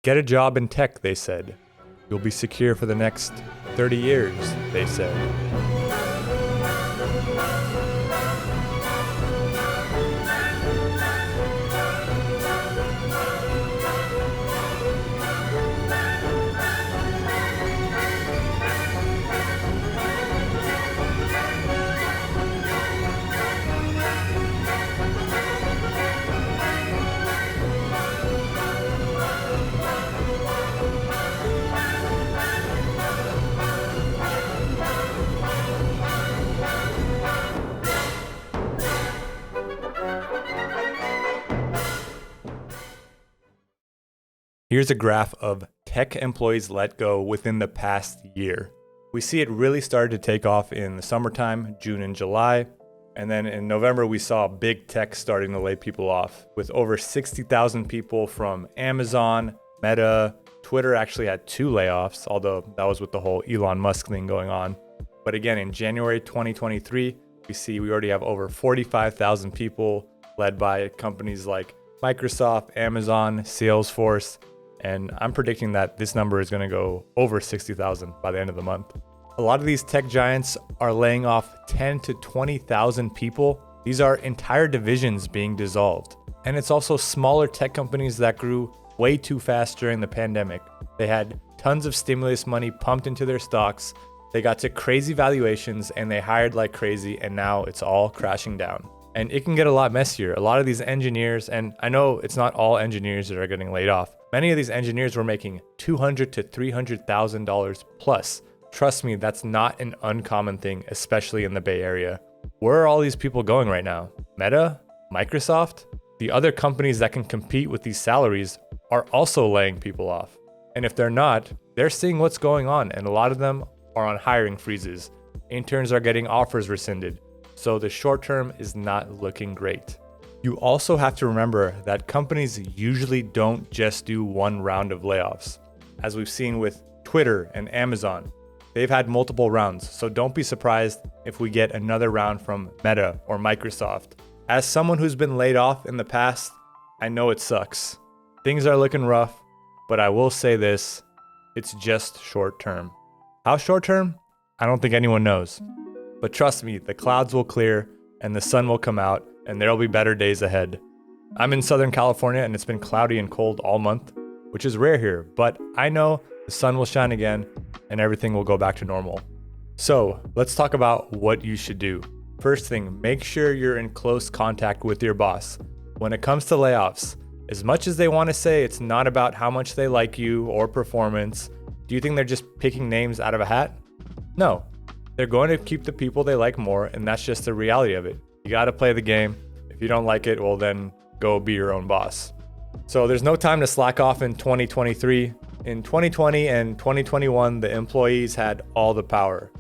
Get a job in tech, they said. You'll be secure for the next 30 years, they said. Here's a graph of tech employees let go within the past year. We see it really started to take off in the summertime, June and July. And then in November, we saw big tech starting to lay people off, with over 60,000 people from Amazon, Meta. Twitter actually had 2 layoffs, although that was with the whole Elon Musk thing going on. But again, in January 2023, we already have over 45,000 people led by companies like Microsoft, Amazon, Salesforce. And I'm predicting that this number is going to go over 60,000 by the end of the month. A lot of these tech giants are laying off 10 to 20,000 people. These are entire divisions being dissolved. And it's also smaller tech companies that grew way too fast during the pandemic. They had tons of stimulus money pumped into their stocks. They got to crazy valuations and they hired like crazy, and now it's all crashing down. And it can get a lot messier. A lot of these engineers, and I know it's not all engineers that are getting laid off. Many of these engineers were making $200,000 to $300,000 plus. Trust me, that's not an uncommon thing, especially in the Bay Area. Where are all these people going right now? Meta? Microsoft? The other companies that can compete with these salaries are also laying people off. And if they're not, they're seeing what's going on, and a lot of them are on hiring freezes. Interns are getting offers rescinded. So the short term is not looking great. You also have to remember that companies usually don't just do one round of layoffs. As we've seen with Twitter and Amazon, they've had multiple rounds. So don't be surprised if we get another round from Meta or Microsoft. As someone who's been laid off in the past, I know it sucks. Things are looking rough, but I will say this, it's just short term. How short term? I don't think anyone knows. But trust me, the clouds will clear and the sun will come out and there'll be better days ahead. I'm in Southern California and it's been cloudy and cold all month, which is rare here, but I know the sun will shine again and everything will go back to normal. So let's talk about what you should do. First thing, make sure you're in close contact with your boss. When it comes to layoffs, as much as they want to say it's not about how much they like you or performance, do you think they're just picking names out of a hat? No. They're going to keep the people they like more, and that's just the reality of it. You got to play the game. If you don't like it, well then go be your own boss. So there's no time to slack off in 2023. In 2020 and 2021, the employees had all the power.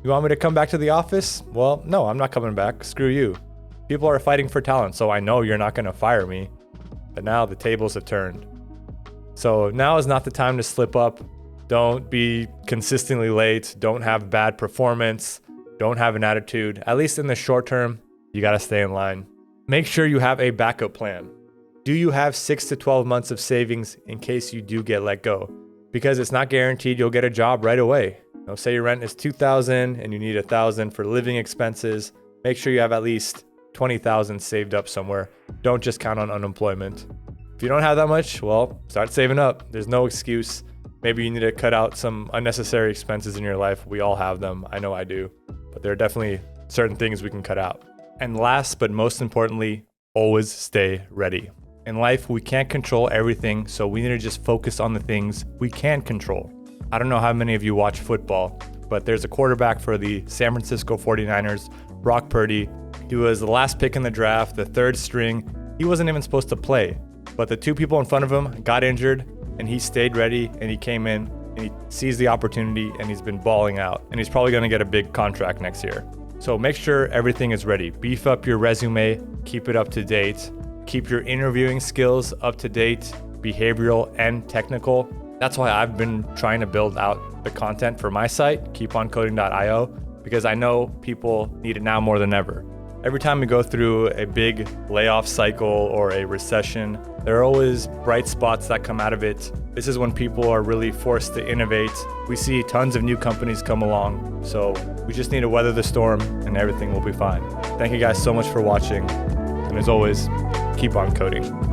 You want me to come back to the office? Well, no, I'm not coming back. Screw you. People are fighting for talent, so I know you're not going to fire me. But now the tables have turned. So now is not the time to slip up. Don't be consistently late. Don't have bad performance. Don't have an attitude. At least in the short term, you got to stay in line. Make sure you have a backup plan. Do you have 6 to 12 months of savings in case you do get let go? Because it's not guaranteed you'll get a job right away. Say your rent is $2,000 and you need $1,000 for living expenses. Make sure you have at least $20,000 saved up somewhere. Don't just count on unemployment. If you don't have that much, well, start saving up. There's no excuse. Maybe you need to cut out some unnecessary expenses in your life. We all have them. I know I do. But there are definitely certain things we can cut out. And last but most importantly, always stay ready. In life, we can't control everything, so we need to just focus on the things we can control. I don't know how many of you watch football, but there's a quarterback for the San Francisco 49ers, Brock Purdy. He was the last pick in the draft, the third string. He wasn't even supposed to play, but the 2 people in front of him got injured, and he stayed ready, and he came in, and he seized the opportunity, and he's been balling out, and he's probably going to get a big contract next year. So make sure everything is ready. Beef up your resume, keep it up to date, keep your interviewing skills up to date, behavioral and technical. That's why I've been trying to build out the content for my site, keeponcoding.io, because I know people need it now more than ever. Every time we go through a big layoff cycle or a recession, There are always bright spots that come out of it. This is when people are really forced to innovate. We see tons of new companies come along. So we just need to weather the storm and everything will be fine. Thank you guys so much for watching. And as always, keep on coding.